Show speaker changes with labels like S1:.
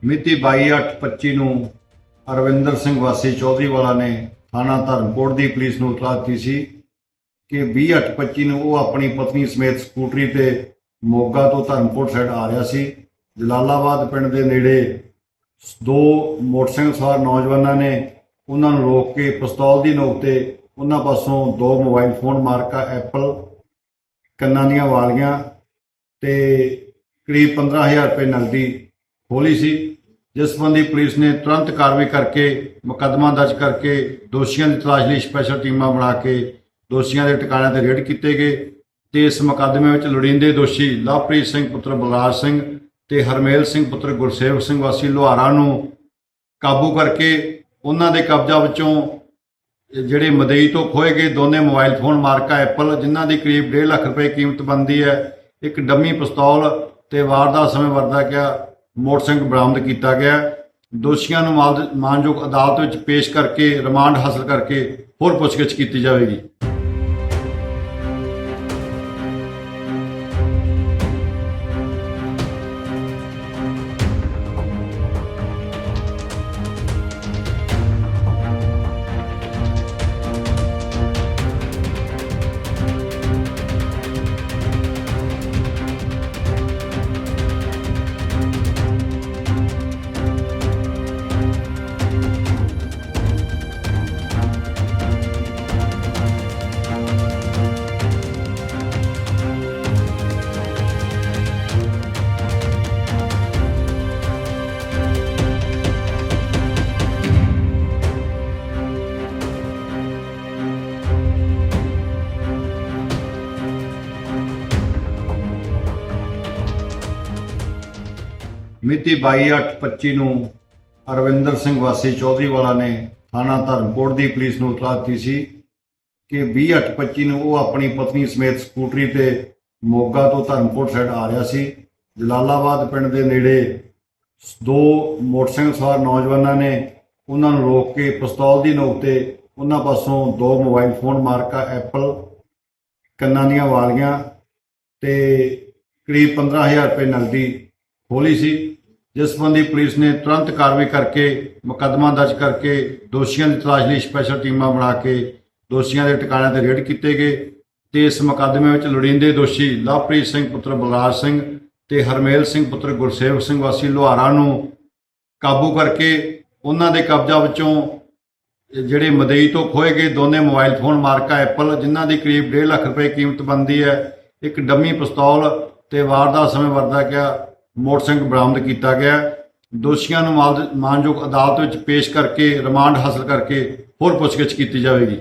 S1: ਮਿਤੀ 22/8/25 ਨੂੰ ਅਰਵਿੰਦਰ ਸਿੰਘ ਵਾਸੀ ਚੌਧਰੀਵਾਲਾ ਨੇ ਥਾਣਾ ਧਰਮਕੋਟ ਦੀ ਪੁਲਿਸ ਨੂੰ ਇਤਲਾਹ ਦਿੱਤੀ ਸੀ ਕਿ 20/8/25 ਨੂੰ ਉਹ ਆਪਣੀ ਪਤਨੀ ਸਮੇਤ ਸਕੂਟਰੀ ਤੇ ਮੋਗਾ ਤੋਂ ਧਰਮਕੋਟ ਸਾਈਡ ਆ ਰਿਹਾ ਸੀ। ਜਲਾਲਾਬਾਦ ਪਿੰਡ ਦੇ ਨੇੜੇ ਦੋ ਮੋਟਰਸਾਈਕਲ ਸਵਾਰ ਨੌਜਵਾਨਾਂ ਨੇ ਉਹਨਾਂ ਨੂੰ ਰੋਕ ਕੇ ਪਿਸਤੌਲ ਦੀ ਨੋਕ ਤੇ ਉਹਨਾਂ ਪਾਸੋਂ ਦੋ ਮੋਬਾਈਲ ਫੋਨ ਮਾਰਕਾ ਐਪਲ, ਕੰਨਾਂ ਦੀਆਂ ਵਾਲੀਆਂ ਤੇ ਕਰੀਬ 15,000 ਰੁਪਏ ਨਕਦੀ ਖੋਲੀ ਸੀ। ਜਿਸ ਸੰਬੰਧੀ ਪੁਲਿਸ ਨੇ ਤੁਰੰਤ ਕਾਰਵਾਈ ਕਰਕੇ ਮੁਕੱਦਮਾ ਦਰਜ ਕਰਕੇ ਦੋਸ਼ੀਆਂ ਦੀ ਤਲਾਸ਼ ਲਈ ਸਪੈਸ਼ਲ ਟੀਮਾਂ ਬਣਾ ਕੇ ਦੋਸ਼ੀਆਂ ਦੇ ਟਿਕਾਣਿਆਂ ਤੇ ਰੇਡ ਕੀਤੇ ਗਏ ਤੇ ਇਸ ਮੁਕੱਦਮੇ ਵਿੱਚ ਲੋੜੀਂਦੇ ਦੋਸ਼ੀ ਲਵਪ੍ਰੀਤ ਸਿੰਘ ਪੁੱਤਰ ਬਲਰਾਜ ਸਿੰਘ ਤੇ ਹਰਮੇਲ ਸਿੰਘ ਪੁੱਤਰ ਗੁਰਸੇਵਕ ਸਿੰਘ ਵਾਸੀ ਲੋਹਾਰਾ ਨੂੰ ਕਾਬੂ ਕਰਕੇ ਉਹਨਾਂ ਦੇ ਕਬਜ਼ਾ ਵਿੱਚੋਂ ਜਿਹੜੇ ਮਦਈ ਤੋਂ ਖੋਏ ਗਏ ਦੋਨੇ ਮੋਬਾਈਲ ਫੋਨ ਮਾਰਕਾ ਐਪਲ, ਜਿਨ੍ਹਾਂ ਦੀ ਕਰੀਬ 1.5 ਲੱਖ ਰੁਪਏ ਕੀਮਤ ਬਣਦੀ ਹੈ, ਇੱਕ ਡੰਮੀ ਪਿਸਤੌਲ ਤੇ ਵਾਰਦਾਤ ਸਮੇਂ ਵਰਤਿਆ ਗਿਆ ਮੋਟਰਸਾਈਕਲ ਬਰਾਮਦ ਕੀਤਾ ਗਿਆ। ਦੋਸ਼ੀਆਂ ਨੂੰ ਮਾਨਯੋਗ ਅਦਾਲਤ ਵਿੱਚ ਪੇਸ਼ ਕਰਕੇ ਰਿਮਾਂਡ ਹਾਸਲ ਕਰਕੇ ਹੋਰ ਪੁੱਛਗਿੱਛ ਕੀਤੀ ਜਾਵੇਗੀ। ਮਿਤੀ 22/8/25 ਨੂੰ ਅਰਵਿੰਦਰ ਸਿੰਘ ਵਾਸੀ ਚੌਧਰੀਵਾਲਾ ਨੇ ਥਾਣਾ ਧਰਮਕੋਟ ਦੀ ਪੁਲਿਸ ਨੂੰ ਇਤਲਾਹ ਦਿੱਤੀ ਸੀ ਕਿ 20/8/25 ਨੂੰ ਉਹ ਆਪਣੀ ਪਤਨੀ ਸਮੇਤ ਸਕੂਟਰੀ ਤੇ ਮੋਗਾ ਤੋਂ ਧਰਮਕੋਟ ਸਾਈਡ ਆ ਰਿਹਾ ਸੀ। ਜਲਾਲਾਬਾਦ ਪਿੰਡ ਦੇ ਨੇੜੇ ਦੋ ਮੋਟਰਸਾਈਕਲ ਸਵਾਰ ਨੌਜਵਾਨਾਂ ਨੇ ਉਹਨਾਂ ਨੂੰ ਰੋਕ ਕੇ ਪਿਸਤੌਲ ਦੀ ਨੋਕ ਤੇ ਉਹਨਾਂ ਪਾਸੋਂ ਦੋ ਮੋਬਾਈਲ ਫੋਨ ਮਾਰਕਾ ਐਪਲ, ਕੰਨਾਂ ਦੀਆਂ ਵਾਲੀਆਂ ਤੇ ਕਰੀਬ 15,000 ਰੁਪਏ ਨਕਦੀ ਖੋਲੀ ਸੀ। ਜਿਸ ਸੰਬੰਧੀ ਪੁਲਿਸ ਨੇ ਤੁਰੰਤ ਕਾਰਵਾਈ ਕਰਕੇ ਮੁਕੱਦਮਾ ਦਰਜ ਕਰਕੇ ਦੋਸ਼ੀਆਂ ਦੀ ਤਲਾਸ਼ ਲਈ ਸਪੈਸ਼ਲ ਟੀਮਾਂ ਬਣਾ ਕੇ ਦੋਸ਼ੀਆਂ ਦੇ ਟਿਕਾਣਿਆਂ ਤੇ ਰੇਡ ਕੀਤੇ ਗਏ ਤੇ ਇਸ ਮੁਕੱਦਮੇ ਵਿੱਚ ਲੋੜੀਂਦੇ ਦੋਸ਼ੀ ਲਵਪ੍ਰੀਤ ਸਿੰਘ ਪੁੱਤਰ ਬਲਰਾਜ ਸਿੰਘ ਤੇ ਹਰਮੇਲ ਸਿੰਘ ਪੁੱਤਰ ਗੁਰਸੇਵਕ ਸਿੰਘ ਵਾਸੀ ਲੋਹਾਰਾ ਨੂੰ ਕਾਬੂ ਕਰਕੇ ਉਹਨਾਂ ਦੇ ਕਬਜ਼ਾ ਵਿੱਚੋਂ ਜਿਹੜੇ ਮਦਈ ਤੋਂ ਖੋਏ ਗਏ ਦੋਨੇ ਮੋਬਾਈਲ ਫੋਨ ਮਾਰਕਾ ਐਪਲ, ਜਿਨ੍ਹਾਂ ਦੀ ਕਰੀਬ 1.5 ਲੱਖ ਰੁਪਏ ਕੀਮਤ ਬਣਦੀ ਹੈ, ਇੱਕ ਡੰਮੀ ਪਿਸਤੌਲ ਤੇ ਵਾਰਦਾਤ ਸਮੇਂ ਵਰਤਿਆ ਗਿਆ ਮੋਟਰਸਾਈਕਲ ਬਰਾਮਦ ਕੀਤਾ ਗਿਆ। ਦੋਸ਼ੀਆਂ ਨੂੰ ਮਾਨਯੋਗ ਅਦਾਲਤ ਵਿੱਚ ਪੇਸ਼ ਕਰਕੇ ਰਿਮਾਂਡ ਹਾਸਲ ਕਰਕੇ ਹੋਰ ਪੁੱਛਗਿੱਛ ਕੀਤੀ ਜਾਵੇਗੀ।